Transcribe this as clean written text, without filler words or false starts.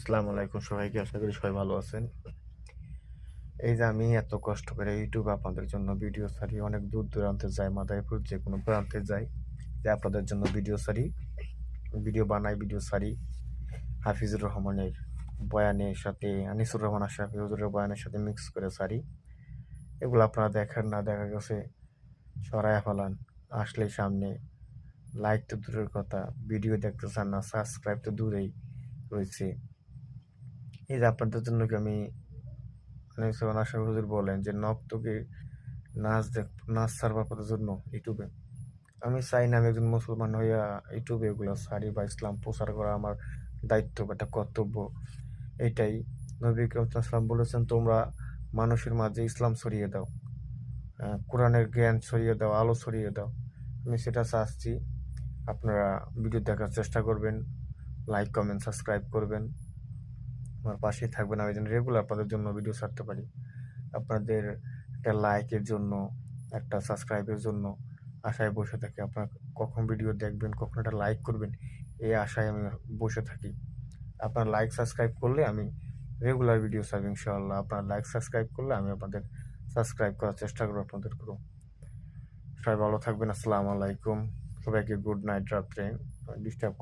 আসসালামু আলাইকুম সবাইকে, আশা করি সবাই ভালো আছেন। এই যে আমি এত কষ্ট করে ইউটিউবে আপনাদের জন্য ভিডিও ছাড়ি, অনেক দূর দূরান্তে যাই, মাদারীপুর যে কোনো প্রান্তে যাই, যে আপনাদের জন্য ভিডিও ছাড়ি, ভিডিও বানাই, ভিডিও ছাড়ি। হাফিজুর রহমানের বয়ানের সাথে আনিসুর রহমান আশরাফি হুজুরের বয়ানের সাথে মিক্স করে ছাড়ি। এগুলো আপনারা দেখেন না, দেখা গেছে সরায়া ফেলান, আসলেই সামনে লাইক তো দূরের কথা, ভিডিও দেখতে চান না, সাবস্ক্রাইব তো দূরেই রয়েছে। এই যে আপনাদের জন্য কি আমি আনিসুর আশরাফি হুজুর বলেন যে নর্তকী নাচ ছাড়বো আপনাদের জন্য ইউটিউবে। আমি চাই না আমি একজন মুসলমান হইয়া ইউটিউবে এগুলো ছাড়ি বা ইসলাম প্রচার করা আমার দায়িত্ব বা একটা কর্তব্য। এটাই নবী করিম সাল্লাল্লাহু আলাইহি ওয়াসাল্লাম বলেছেন, তোমরা মানুষের মাঝে ইসলাম ছড়িয়ে দাও, কোরআনের জ্ঞান ছড়িয়ে দাও, আলো ছড়িয়ে দাও। আমি সেটা চাচ্ছি। আপনারা ভিডিও দেখার চেষ্টা করবেন, লাইক কমেন্ট সাবস্ক্রাইব করবেন, আমার পাশেই থাকবেন, আমি যেন রেগুলার আপনাদের জন্য ভিডিও ছাড়তে পারি। আপনাদের একটা লাইকের জন্য, একটা সাবস্ক্রাইবের জন্য আশায় বসে থাকি। আপনারা কখন ভিডিও দেখবেন, কখন একটা লাইক করবেন, এই আশায় আমি বসে থাকি। আপনার লাইক সাবস্ক্রাইব করলে আমি রেগুলার ভিডিও ছাড়ব ইনশাআল্লাহ। আপনার লাইক সাবস্ক্রাইব করলে আমি আপনাদের সাবস্ক্রাইব করার চেষ্টা করবো আপনাদের করবো। সবাই ভালো থাকবেন। আসসালামু আলাইকুম। সবাইকে গুড নাইট, রাত্রে ডিস্টার্ব